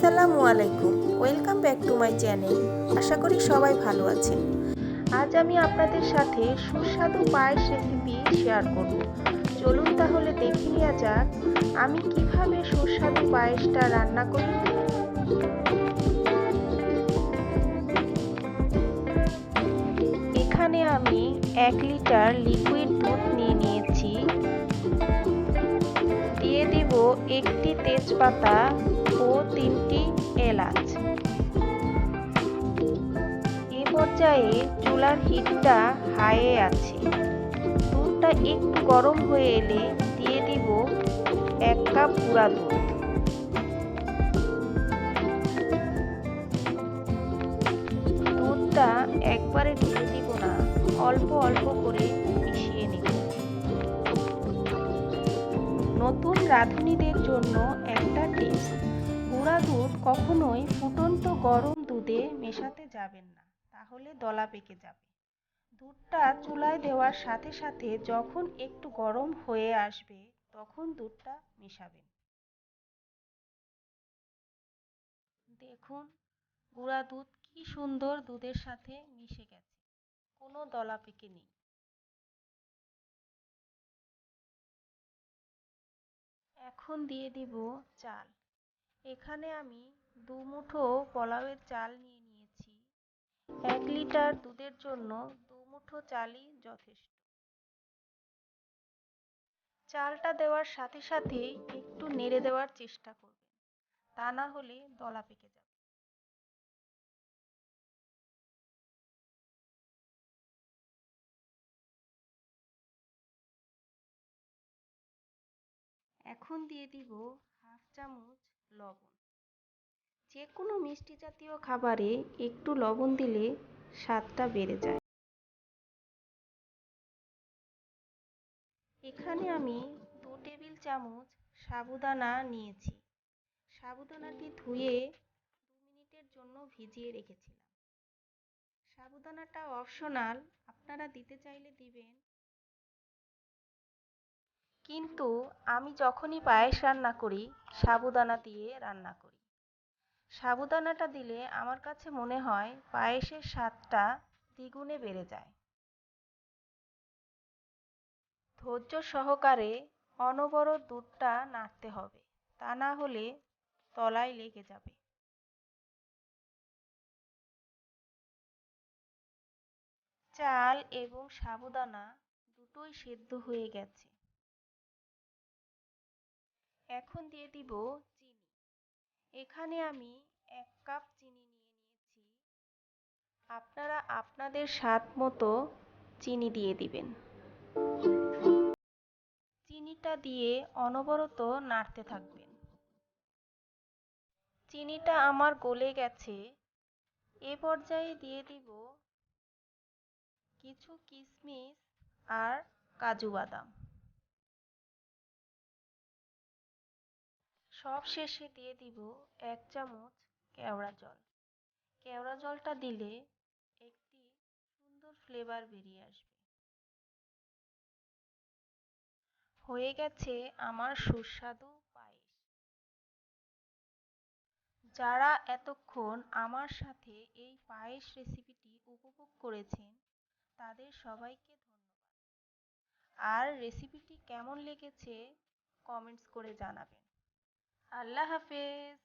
আসসালামু আলাইকুম, welcome back to my channel. আশা করি সবাই ভালো আছেন। আজ আমি আপনাদের সাথে সুস্বাদু পায়েস রেসিপি শেয়ার করব। চলুন তাহলে দেখে নেওয়া যাক আমি কিভাবে সুস্বাদু পায়েসটা রান্না করি। এখানে আমি 1 লিটার লিকুইড দুধ নিয়ে নিয়েছি। দিয়ে দেব একটি তেজপাতা ও 3টি এলাচ। এ পর্যায়ে চুলার হিটটা হাইয়ে আছে। দুধটা একটু গরম হয়ে এলে দিয়ে দিব 1 কাপ গুঁড়া দুধ। দুধটা একবারে ঢেলে দিব না, অল্প অল্প করে মিশিয়ে নেব। নতুন রাঁধুনিদের জন্য একটা টিপস, গুঁড়া দুধ কখনোই ফুটন্ত গরম দুধে মেশাতে যাবেন না, তাহলে দলা পেকে যাবে। দুধটা চুলায় দেওয়ার সাথে সাথে যখন একটু গরম হয়ে আসবে তখন দুধটা মেশাবেন। দেখুন গুঁড়া দুধ কি সুন্দর দুধের সাথে মিশে গেছে, কোনো দলা পেকে নেই। এখন দিয়ে দিব চাল। এখানে আমি 2 মুঠো পোলাওয়ের চাল নিয়ে নিয়েছি। 1 লিটার দুধের জন্য 2 মুঠো চালই যথেষ্ট। চালটা দেওয়ার সাথে সাথেই একটু নেড়ে দেওয়ার চেষ্টা করবেন, তা না হলে দলা পেকে যাবে। এখন দিয়ে দিব হাফ চামচ লবণ। যে কোনো মিষ্টি জাতীয় খাবারে একটু লবণ দিলে স্বাদটা বেড়ে যায়। এখানে আমি 2 টেবিল চামচ সাবুদানা নিয়েছি। সাবুদানাটি ধুয়ে 2 মিনিটের জন্য ভিজিয়ে রেখেছিলাম। সাবুদানাটা অপশনাল, আপনারা দিতে চাইলে দিবেন, কিন্তু আমি যখনই পায়েস রান্না করি সাবুদানা দিয়ে রান্না করি। সাবুদানাটা দিলে আমার কাছে মনে হয় পায়েসের স্বাদটা দ্বিগুণে বেড়ে যায়। ধৈর্য সহকারে অনবরত দুধটা নাড়তে হবে, তা না হলে তলায় লেগে যাবে। চাল এবং সাবুদানা দুটোই সেদ্ধ হয়ে গেছে। এখন দিয়ে দিব চিনি। এখানে আমি 1 কাপ চিনি নিয়ে নিয়েছি। আপনারা আপনাদের স্বাদ মতো চিনি দিয়ে দিবেন। চিনিটা দিয়ে অনবরত নাড়তে থাকবেন। চিনিটা আমার গলে গেছে। এ পর্যায়ে দিয়ে দিব কিছু কিশমিশ আর কাজু বাদাম। সব শেষে দিয়ে দিব 1 চামচ কেওড়া জল। কেওড়া জলটা দিলে একটি সুন্দর ফ্লেভার বেরিয়ে আসবে। হয়ে গেছে আমার সুস্বাদু পায়েস। যারা এতক্ষণ আমার সাথে এই পায়েস রেসিপিটি উপভোগ করেছেন তাদের সবাইকে ধন্যবাদ। আর রেসিপিটি কেমন লেগেছে কমেন্টস করে জানাবেন। আল্লাহ হাফেজ।